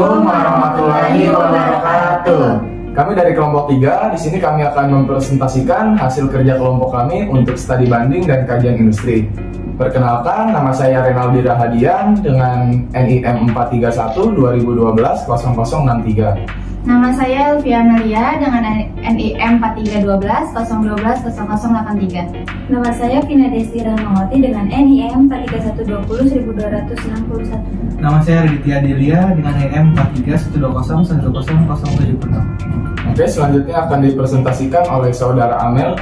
Assalamualaikum warahmatullahi wabarakatuh. Kami dari kelompok 3, di sini kami akan mempresentasikan hasil kerja kelompok kami untuk studi banding dan kajian industri. Perkenalkan, nama saya Renaldi Rahadian dengan NIM 431 2012 0063. Nama saya Elvia Amelia dengan NIM 4312 012 0083. Nama saya Vina Desti Rahmawati dengan NIM 43120 1261. Nama saya Riditya Delia dengan NIM 43120 120 076. Oke, selanjutnya akan dipresentasikan oleh Saudara Amel.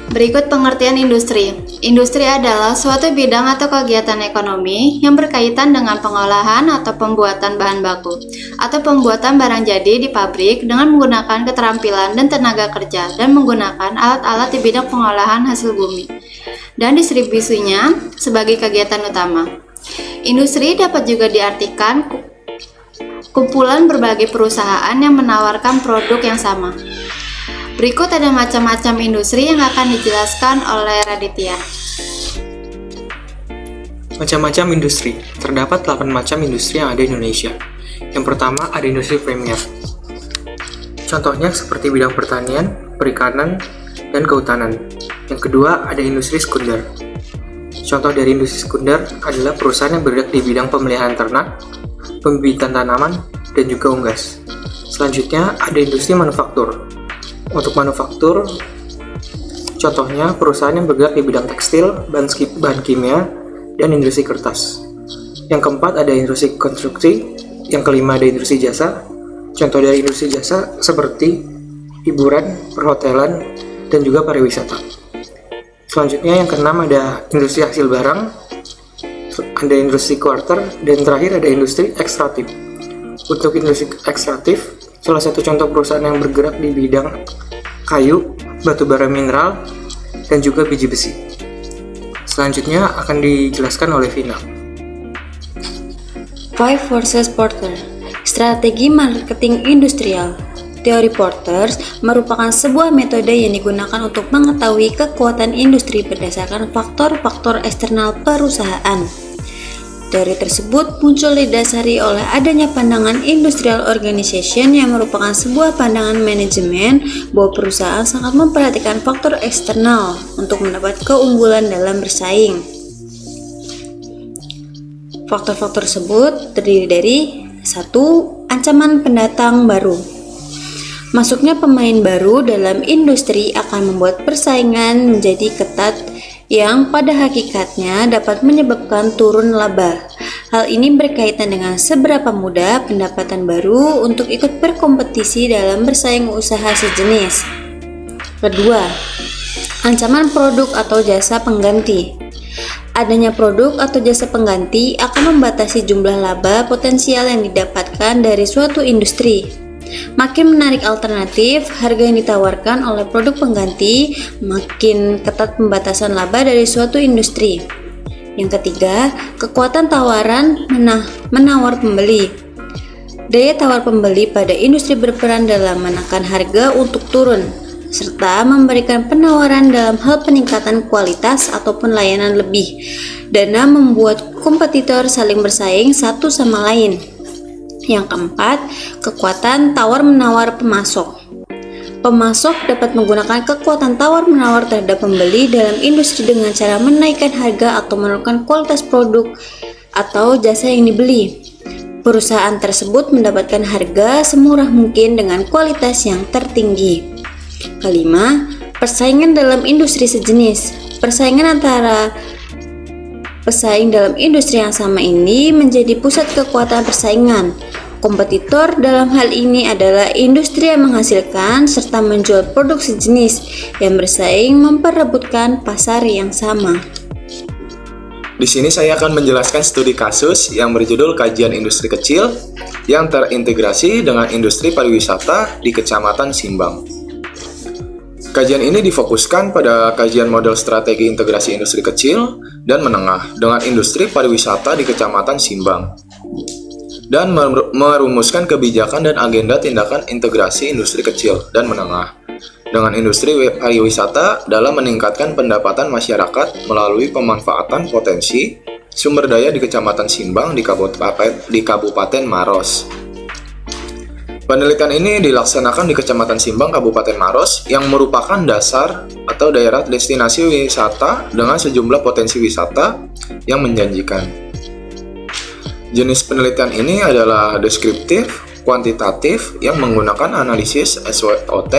Berikut pengertian industri. Industri adalah suatu bidang atau kegiatan ekonomi yang berkaitan dengan pengolahan atau pembuatan bahan baku atau pembuatan barang jadi di pabrik dengan menggunakan keterampilan dan tenaga kerja dan menggunakan alat-alat di bidang pengolahan hasil bumi dan distribusinya sebagai kegiatan utama. Industri dapat juga diartikan kumpulan berbagai perusahaan yang menawarkan produk yang sama. Berikut ada macam-macam industri yang akan dijelaskan oleh Raditya. Macam-macam industri. Terdapat 8 macam industri yang ada di Indonesia. Yang pertama ada industri primer. Contohnya seperti bidang pertanian, perikanan, dan kehutanan. Yang kedua ada industri sekunder. Contoh dari industri sekunder adalah perusahaan yang bergerak di bidang pemeliharaan ternak, pembibitan tanaman, dan juga unggas. Selanjutnya ada industri manufaktur. Untuk manufaktur, contohnya perusahaan yang bergerak di bidang tekstil, bahan kimia, dan industri kertas. Yang keempat ada industri konstruksi, yang kelima ada industri jasa. Contoh dari industri jasa seperti hiburan, perhotelan, dan juga pariwisata. Selanjutnya yang keenam ada industri hasil barang, ada industri kuarter, dan terakhir ada industri ekstraktif. Untuk industri ekstraktif, salah satu contoh perusahaan yang bergerak di bidang kayu, batu bara mineral, dan juga biji besi. Selanjutnya akan dijelaskan oleh Vina. Five Forces Porter, strategi marketing industrial. Teori Porter merupakan sebuah metode yang digunakan untuk mengetahui kekuatan industri berdasarkan faktor-faktor eksternal perusahaan. Teori tersebut muncul didasari oleh adanya pandangan industrial organization yang merupakan sebuah pandangan manajemen bahwa perusahaan sangat memperhatikan faktor eksternal untuk mendapat keunggulan dalam bersaing. Faktor-faktor tersebut terdiri dari 1. Ancaman pendatang baru. Masuknya pemain baru dalam industri akan membuat persaingan menjadi ketat yang pada hakikatnya dapat menyebabkan turun laba. Hal ini berkaitan dengan seberapa mudah pendapatan baru untuk ikut berkompetisi dalam bersaing usaha sejenis. Kedua, ancaman produk atau jasa pengganti. Adanya produk atau jasa pengganti akan membatasi jumlah laba potensial yang didapatkan dari suatu industri. Makin menarik alternatif harga yang ditawarkan oleh produk pengganti, makin ketat pembatasan laba dari suatu industri. Yang ketiga, kekuatan tawaran menawar pembeli. Daya tawar pembeli pada industri berperan dalam menekan harga untuk turun, serta memberikan penawaran dalam hal peningkatan kualitas ataupun layanan lebih. Dana membuat kompetitor saling bersaing satu sama lain. Yang keempat, kekuatan tawar-menawar pemasok. Pemasok dapat menggunakan kekuatan tawar-menawar terhadap pembeli dalam industri dengan cara menaikkan harga atau menurunkan kualitas produk atau jasa yang dibeli. Perusahaan tersebut mendapatkan harga semurah mungkin dengan kualitas yang tertinggi. Kelima, persaingan dalam industri sejenis. Persaingan antara pesaing dalam industri yang sama ini menjadi pusat kekuatan persaingan. Kompetitor dalam hal ini adalah industri yang menghasilkan serta menjual produk sejenis yang bersaing memperebutkan pasar yang sama. Di sini saya akan menjelaskan studi kasus yang berjudul Kajian Industri Kecil yang terintegrasi dengan industri pariwisata di Kecamatan Simbang. Kajian ini difokuskan pada kajian model strategi integrasi industri kecil dan menengah dengan industri pariwisata di Kecamatan Simbang, dan merumuskan kebijakan dan agenda tindakan integrasi industri kecil dan menengah dengan industri pariwisata dalam meningkatkan pendapatan masyarakat melalui pemanfaatan potensi sumber daya di Kecamatan Simbang di Kabupaten Maros. Penelitian ini dilaksanakan di Kecamatan Simbang, Kabupaten Maros, yang merupakan dasar atau daerah destinasi wisata dengan sejumlah potensi wisata yang menjanjikan. Jenis penelitian ini adalah deskriptif, kuantitatif, yang menggunakan analisis SWOT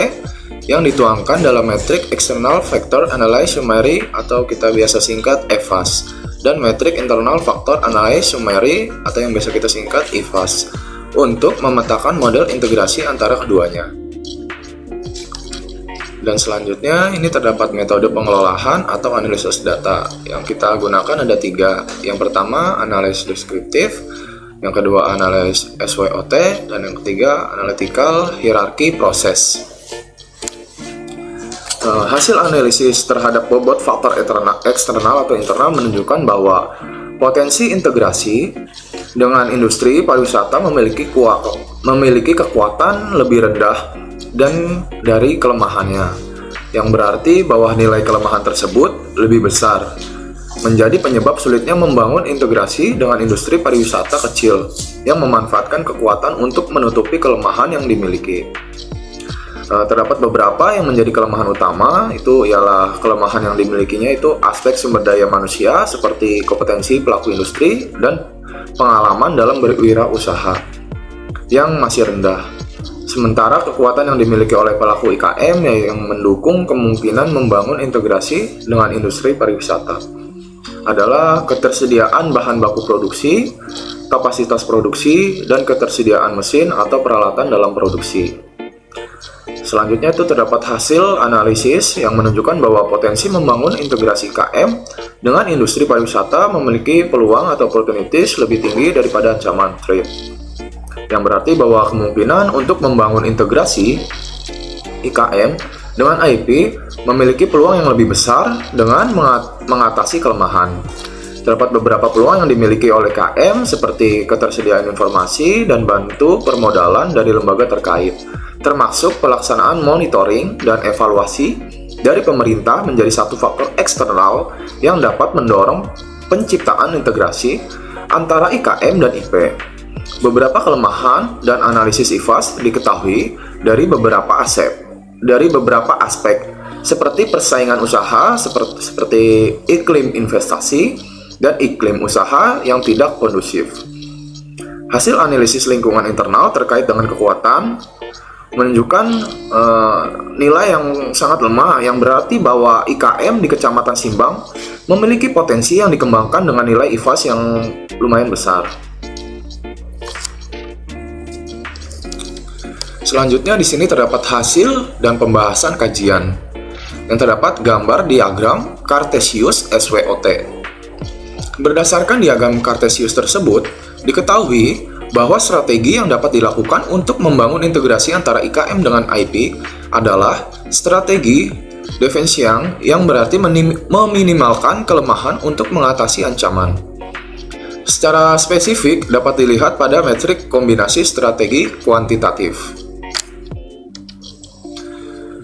yang dituangkan dalam metrik External Factor Analysis Summary atau kita biasa singkat EFAS, dan metrik Internal Factor Analysis Summary atau yang biasa kita singkat IFAS, untuk memetakan model integrasi antara keduanya. Dan selanjutnya ini terdapat metode pengelolaan atau analisis data. Yang kita gunakan ada 3. Yang pertama analisis deskriptif, yang kedua analisis SWOT, dan yang ketiga analytical hierarchy proses. Hasil analisis terhadap bobot faktor eksternal atau internal menunjukkan bahwa potensi integrasi dengan industri pariwisata memiliki kekuatan lebih rendah dan dari kelemahannya, yang berarti bahwa nilai kelemahan tersebut lebih besar, menjadi penyebab sulitnya membangun integrasi dengan industri pariwisata kecil yang memanfaatkan kekuatan untuk menutupi kelemahan yang dimiliki. Terdapat beberapa yang menjadi kelemahan utama, itu ialah kelemahan yang dimilikinya itu aspek sumber daya manusia seperti kompetensi pelaku industri dan pengalaman dalam berwirausaha yang masih rendah. Sementara kekuatan yang dimiliki oleh pelaku IKM yang mendukung kemungkinan membangun integrasi dengan industri pariwisata adalah ketersediaan bahan baku produksi, kapasitas produksi, dan ketersediaan mesin atau peralatan dalam produksi. Selanjutnya itu terdapat hasil analisis yang menunjukkan bahwa potensi membangun integrasi IKM dengan industri pariwisata memiliki peluang atau opportunities lebih tinggi daripada ancaman threat. Yang berarti bahwa kemungkinan untuk membangun integrasi IKM dengan IP memiliki peluang yang lebih besar dengan mengatasi kelemahan. Terdapat beberapa peluang yang dimiliki oleh KM seperti ketersediaan informasi dan bantu permodalan dari lembaga terkait, termasuk pelaksanaan monitoring dan evaluasi dari pemerintah menjadi satu faktor eksternal yang dapat mendorong penciptaan integrasi antara IKM dan IP. Beberapa kelemahan dan analisis IFAS diketahui dari beberapa aspek seperti persaingan usaha, seperti iklim investasi dan iklim usaha yang tidak kondusif. Hasil analisis lingkungan internal terkait dengan kekuatan menunjukkan nilai yang sangat lemah, yang berarti bahwa IKM di Kecamatan Simbang memiliki potensi yang dikembangkan dengan nilai IFAS yang lumayan besar. Selanjutnya di sini terdapat hasil dan pembahasan kajian yang terdapat gambar diagram Cartesius SWOT. Berdasarkan diagram Cartesius tersebut, diketahui bahwa strategi yang dapat dilakukan untuk membangun integrasi antara IKM dengan IP adalah strategi defensive yang berarti meminimalkan kelemahan untuk mengatasi ancaman. Secara spesifik dapat dilihat pada metrik kombinasi strategi kuantitatif.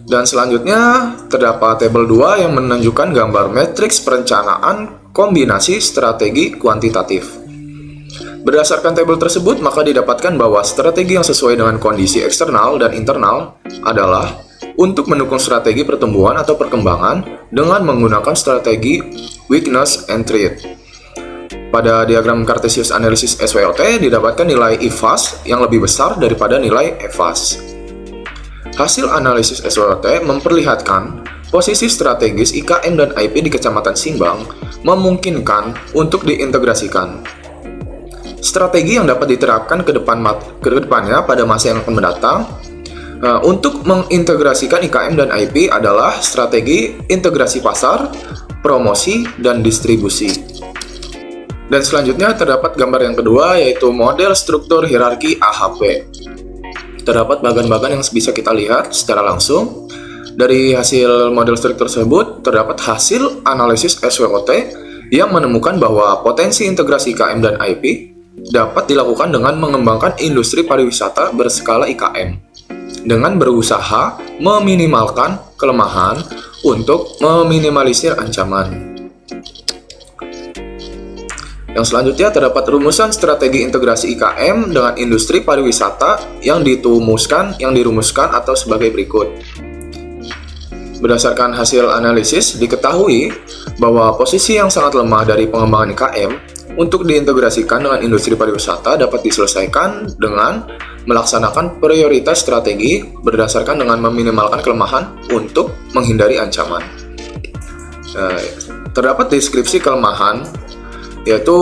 Dan selanjutnya terdapat tabel 2 yang menunjukkan gambar matriks perencanaan kombinasi strategi kuantitatif. Berdasarkan tabel tersebut, maka didapatkan bahwa strategi yang sesuai dengan kondisi eksternal dan internal adalah untuk mendukung strategi pertumbuhan atau perkembangan dengan menggunakan strategi weakness and threat. Pada diagram Cartesius Analysis SWOT didapatkan nilai IFAS yang lebih besar daripada nilai EFAS. Hasil analisis SWOT memperlihatkan posisi strategis IKM dan IP di Kecamatan Simbang memungkinkan untuk diintegrasikan. Strategi yang dapat diterapkan ke depannya pada masa yang akan mendatang untuk mengintegrasikan IKM dan IP adalah strategi integrasi pasar, promosi, dan distribusi. Dan selanjutnya terdapat gambar yang kedua, yaitu model struktur hierarki AHP. Terdapat bagan-bagan yang bisa kita lihat secara langsung. Dari hasil model struktur tersebut, terdapat hasil analisis SWOT yang menemukan bahwa potensi integrasi IKM dan IP dapat dilakukan dengan mengembangkan industri pariwisata berskala IKM dengan berusaha meminimalkan kelemahan untuk meminimalisir ancaman. Yang selanjutnya terdapat rumusan strategi integrasi IKM dengan industri pariwisata yang dirumuskan atau sebagai berikut. Berdasarkan hasil analisis, diketahui bahwa posisi yang sangat lemah dari pengembangan IKM untuk diintegrasikan dengan industri pariwisata dapat diselesaikan dengan melaksanakan prioritas strategi berdasarkan dengan meminimalkan kelemahan untuk menghindari ancaman. Terdapat deskripsi kelemahan, yaitu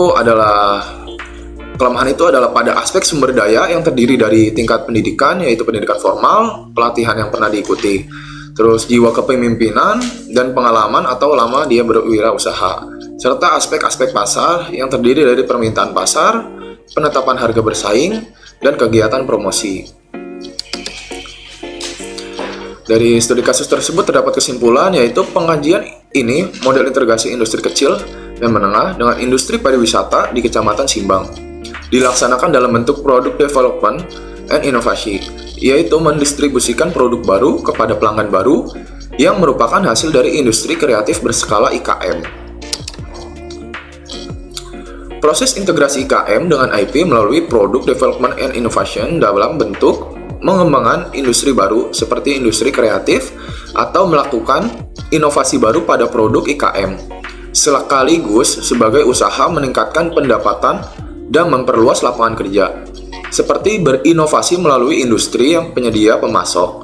kelemahan itu adalah pada aspek sumber daya yang terdiri dari tingkat pendidikan, yaitu pendidikan formal, pelatihan yang pernah diikuti, terus jiwa kepemimpinan dan pengalaman atau lama dia berwirausaha, serta aspek-aspek pasar yang terdiri dari permintaan pasar, penetapan harga bersaing, dan kegiatan promosi. Dari studi kasus tersebut terdapat kesimpulan, yaitu pengajian ini model integrasi industri kecil dan menengah dengan industri pariwisata di Kecamatan Simbang dilaksanakan dalam bentuk product development and inovasi, yaitu mendistribusikan produk baru kepada pelanggan baru yang merupakan hasil dari industri kreatif berskala IKM. Proses integrasi IKM dengan IP melalui product development and innovation dalam bentuk mengembangkan industri baru seperti industri kreatif atau melakukan inovasi baru pada produk IKM, sekaligus sebagai usaha meningkatkan pendapatan dan memperluas lapangan kerja, seperti berinovasi melalui industri yang penyedia pemasok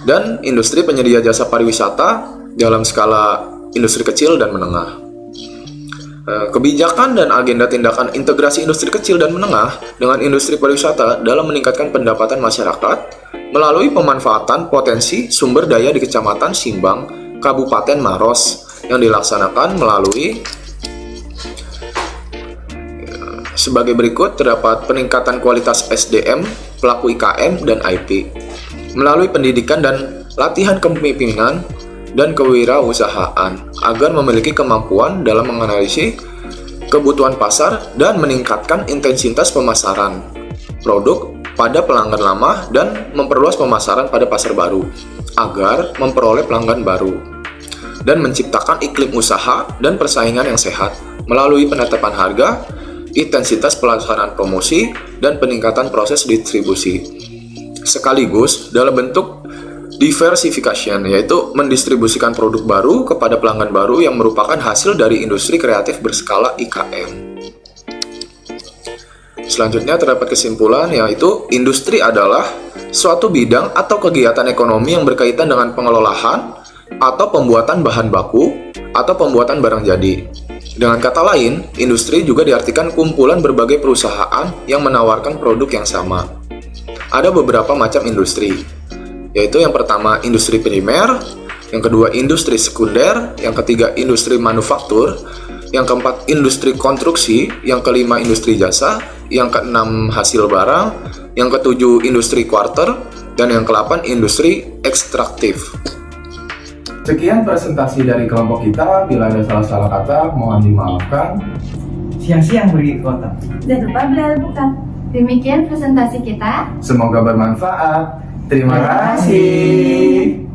dan industri penyedia jasa pariwisata dalam skala industri kecil dan menengah. Kebijakan dan agenda tindakan integrasi industri kecil dan menengah dengan industri pariwisata dalam meningkatkan pendapatan masyarakat melalui pemanfaatan potensi sumber daya di Kecamatan Simbang, Kabupaten Maros yang dilaksanakan melalui sebagai berikut. Terdapat peningkatan kualitas SDM, pelaku IKM, dan IP melalui pendidikan dan latihan kepemimpinan dan kewirausahaan agar memiliki kemampuan dalam menganalisis kebutuhan pasar dan meningkatkan intensitas pemasaran produk pada pelanggan lama dan memperluas pemasaran pada pasar baru agar memperoleh pelanggan baru dan menciptakan iklim usaha dan persaingan yang sehat melalui penetapan harga, intensitas pelaksanaan promosi, dan peningkatan proses distribusi sekaligus dalam bentuk diversification, yaitu mendistribusikan produk baru kepada pelanggan baru yang merupakan hasil dari industri kreatif berskala IKM. Selanjutnya terdapat kesimpulan, yaitu industri adalah suatu bidang atau kegiatan ekonomi yang berkaitan dengan pengelolaan atau pembuatan bahan baku atau pembuatan barang jadi. Dengan kata lain, industri juga diartikan kumpulan berbagai perusahaan yang menawarkan produk yang sama. Ada beberapa macam industri, yaitu yang pertama industri primer, yang kedua industri sekunder, yang ketiga industri manufaktur, yang keempat industri konstruksi, yang kelima industri jasa, yang keenam hasil barang, yang ketujuh industri quarter, dan yang kedelapan industri ekstraktif. Sekian presentasi dari kelompok kita. Bila ada salah-salah kata, mohon dimaafkan. Siang-siang pergi ke kota. Jangan lupa beli alpukat. Demikian presentasi kita. Semoga bermanfaat. Terima kasih.